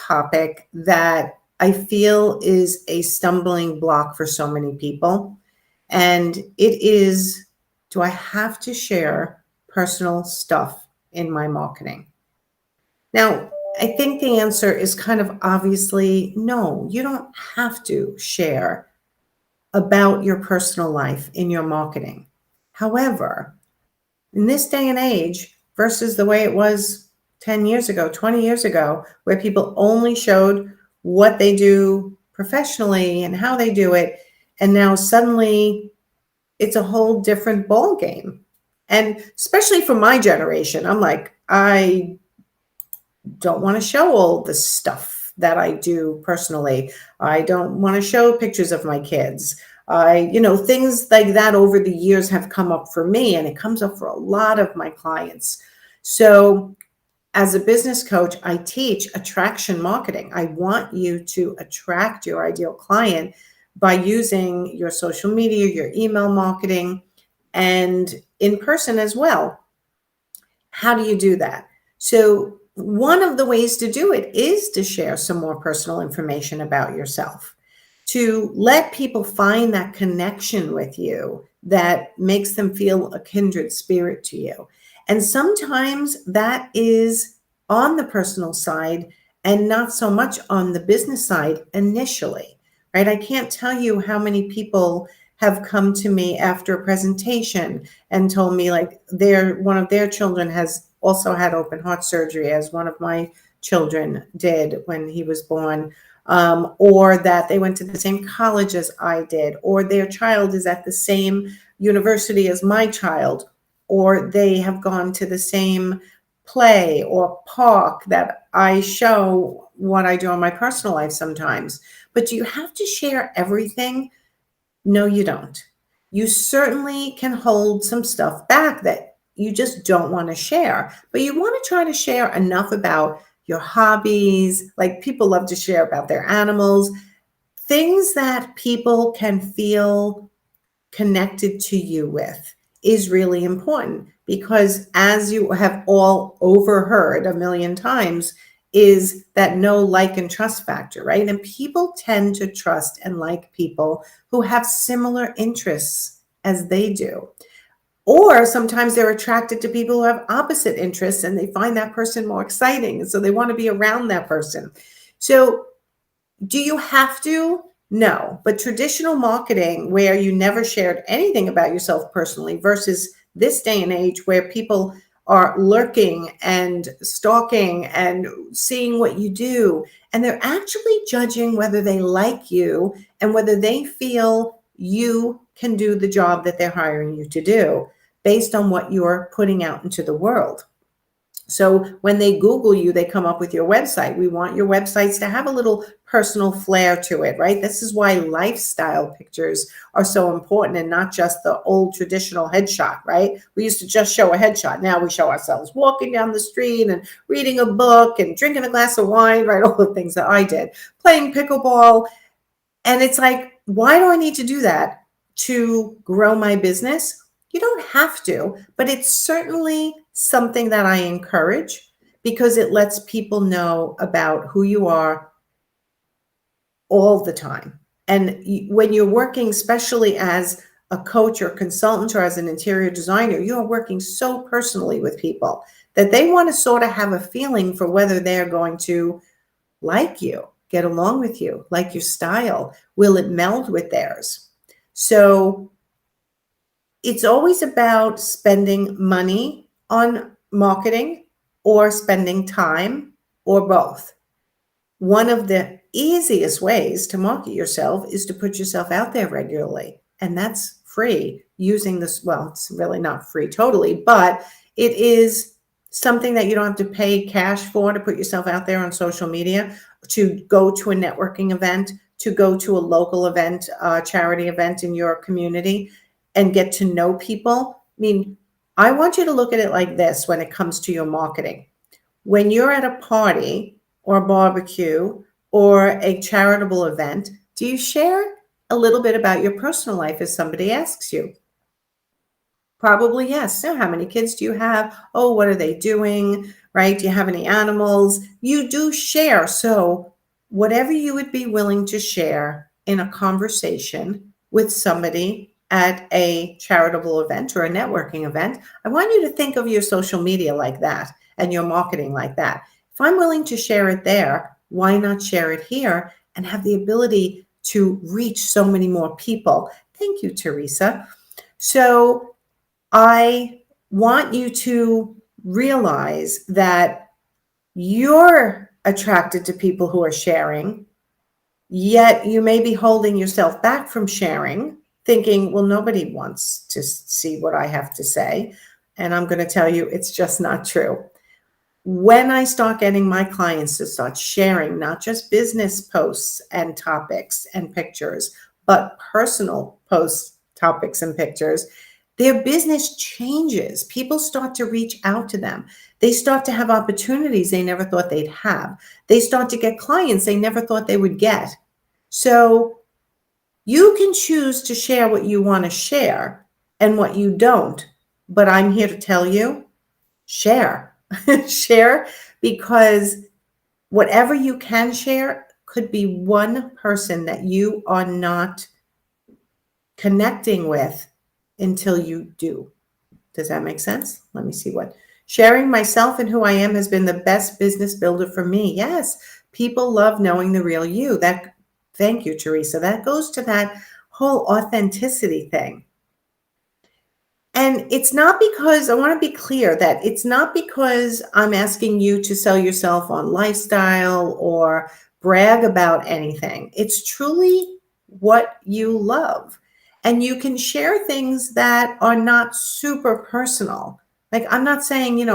topic that I feel is a stumbling block for so many people. And it is, do I have to share personal stuff in my marketing? Now, I think the answer is kind of obviously no, you don't have to share about your personal life in your marketing. However, in this day and age versus the way it was 10 years ago, 20 years ago, where people only showed what they do professionally and how they do it, and now suddenly it's a whole different ball game. And especially for my generation, I'm like, I don't want to show all the stuff that I do personally. I don't want to show pictures of my kids. Things like that over the years have come up for me, and it comes up for a lot of my clients. So as a business coach, I teach attraction marketing. I want you to attract your ideal client by using your social media, your email marketing, and in person as well. How do you do that? So one of the ways to do it is to share some more personal information about yourself, to let people find that connection with you that makes them feel a kindred spirit to you. And sometimes that is on the personal side and not so much on the business side initially, right? I can't tell you how many people have come to me after a presentation and told me like one of their children has also had open heart surgery, as one of my children did when he was born, or that they went to the same college as I did, or their child is at the same university as my child, or they have gone to the same play or park that I show what I do in my personal life sometimes. But do you have to share everything? No, you don't. You certainly can hold some stuff back that you just don't want to share, but you want to try to share enough about your hobbies. Like people love to share about their animals, things that people can feel connected to you with is really important, because as you have all overheard a million times, is that no like and trust factor, right? And people tend to trust and like people who have similar interests as they do. Or sometimes they're attracted to people who have opposite interests and they find that person more exciting. And so they want to be around that person. So do you have to? No. But traditional marketing, where you never shared anything about yourself personally, versus this day and age where people are lurking and stalking and seeing what you do, and they're actually judging whether they like you and whether they feel you can do the job that they're hiring you to do based on what you're putting out into the world. So when they Google you, they come up with your website. We want your websites to have a little personal flair to it, right? This is why lifestyle pictures are so important, and not just the old traditional headshot, right? We used to just show a headshot. Now we show ourselves walking down the street and reading a book and drinking a glass of wine, right? All the things that I did, playing pickleball. And it's like, why do I need to do that to grow my business? You don't have to, but it's certainly something that I encourage, because it lets people know about who you are all the time. And when you're working, especially as a coach or consultant or as an interior designer, you're working so personally with people that they want to sort of have a feeling for whether they're going to like you, get along with you, like your style. Will it meld with theirs? So it's always about spending money on marketing or spending time or both. One of the easiest ways to market yourself is to put yourself out there regularly. And that's free using this. Well, it's really not free totally, but it is something that you don't have to pay cash for, to put yourself out there on social media, to go to a networking event, to go to a local event, charity event in your community, and get to know people. I mean, I want you to look at it like this when it comes to your marketing. When you're at a party or a barbecue or a charitable event, do you share a little bit about your personal life if somebody asks you? Probably yes. So how many kids do you have? Oh, what are they doing? Right? Do you have any animals? You do share. So whatever you would be willing to share in a conversation with somebody at a charitable event or a networking event, I want you to think of your social media like that and your marketing like that. If I'm willing to share it there, why not share it here and have the ability to reach so many more people? Thank you, Teresa. So I want you to realize that you're attracted to people who are sharing, yet you may be holding yourself back from sharing, thinking, well, nobody wants to see what I have to say. And I'm going to tell you, it's just not true. When I start getting my clients to start sharing not just business posts and topics and pictures, but personal posts, topics, and pictures, their business changes. People start to reach out to them. They start to have opportunities they never thought they'd have. They start to get clients they never thought they would get. So you can choose to share what you want to share and what you don't. But I'm here to tell you, share. Share, because whatever you can share could be one person that you are not connecting with until you do. Does that make sense? Let me see what. Sharing myself and who I am has been the best business builder for me. Yes, people love knowing the real you. Thank you, Teresa. That goes to that whole authenticity thing. And it's not because, I want to be clear that it's not because I'm asking you to sell yourself on lifestyle or brag about anything. It's truly what you love. And you can share things that are not super personal. Like, I'm not saying,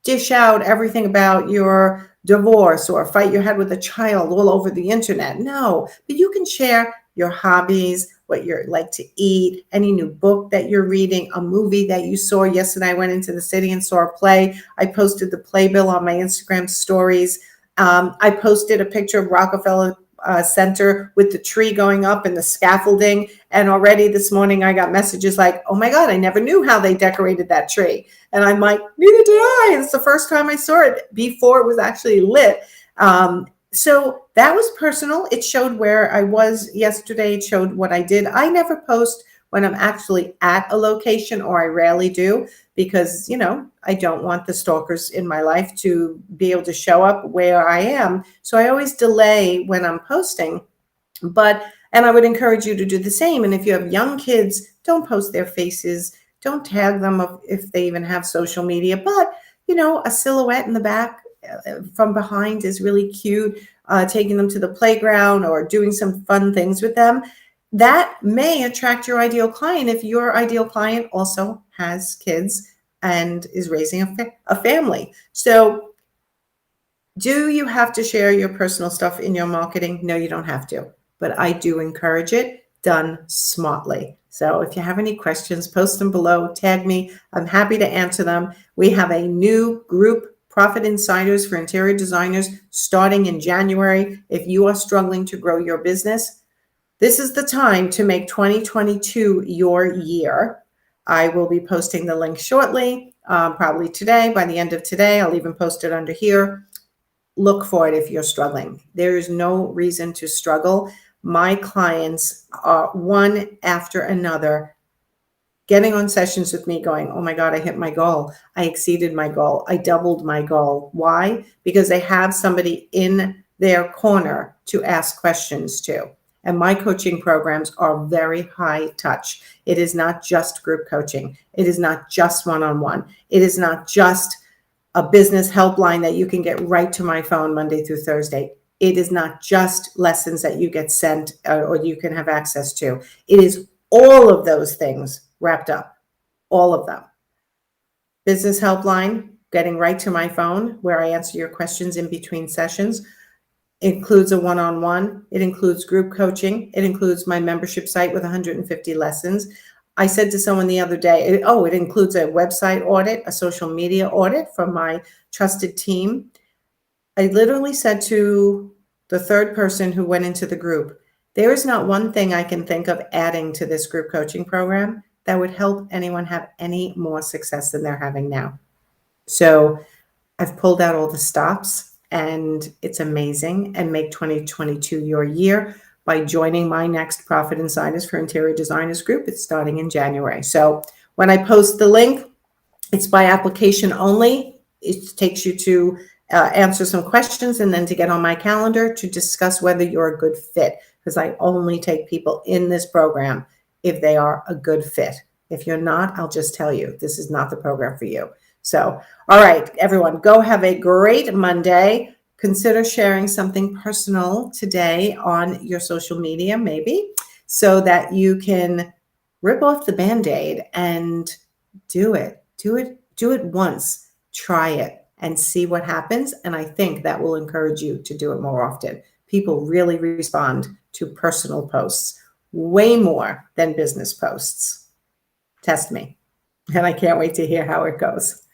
dish out everything about your divorce or fight your head with a child all over the internet. No, but you can share your hobbies, what you like to eat, any new book that you're reading, a movie that you saw. Yesterday, I went into the city and saw a play. I posted the playbill on my Instagram stories. I posted a picture of Rockefeller Center with the tree going up and the scaffolding. And already this morning, I got messages like, oh my God, I never knew how they decorated that tree. And I'm like, neither did I. It's the first time I saw it before it was actually lit. So that was personal. It showed where I was yesterday. It showed what I did. I never post when I'm actually at a location, or I rarely do, because, I don't want the stalkers in my life to be able to show up where I am. So I always delay when I'm posting. And I would encourage you to do the same. And if you have young kids, don't post their faces. Don't tag them if they even have social media. But, a silhouette in the back from behind is really cute. Taking them to the playground or doing some fun things with them, that may attract your ideal client if your ideal client also has kids and is raising a family. So do you have to share your personal stuff in your marketing? No, you don't have to, but I do encourage it, done smartly. So if you have any questions, post them below, tag me. I'm happy to answer them. We have a new group, Profit Insiders for Interior Designers, starting in January. If you are struggling to grow your business, this is the time to make 2022 your year. I will be posting the link shortly, probably today, by the end of today. I'll even post it under here. Look for it if you're struggling. There is no reason to struggle. My clients are one after another getting on sessions with me going, oh my God, I hit my goal. I exceeded my goal. I doubled my goal. Why? Because they have somebody in their corner to ask questions to. And my coaching programs are very high touch. It is not just group coaching. It is not just one-on-one. It is not just a business helpline that you can get right to my phone Monday through Thursday. It is not just lessons that you get sent or you can have access to. It is all of those things wrapped up, all of them. Business helpline, getting right to my phone where I answer your questions in between sessions. It includes a one-on-one. It includes group coaching. It includes my membership site with 150 lessons. I said to someone the other day, it includes a website audit, a social media audit from my trusted team. I literally said to the third person who went into the group, there is not one thing I can think of adding to this group coaching program that would help anyone have any more success than they're having now. So I've pulled out all the stops, and it's amazing. And make 2022 your year by joining my next Profit Insiders for Interior Designers group. It's starting in January. So when I post the link, it's by application only. It takes you to answer some questions and then to get on my calendar to discuss whether you're a good fit, because I only take people in this program if they are a good fit. If you're not, I'll just tell you, this is not the program for you. So, all right, everyone, go have a great Monday. Consider sharing something personal today on your social media, maybe, so that you can rip off the Band-Aid and do it. Do it once. Try it and see what happens. And I think that will encourage you to do it more often. People really respond to personal posts way more than business posts. Test me. And I can't wait to hear how it goes.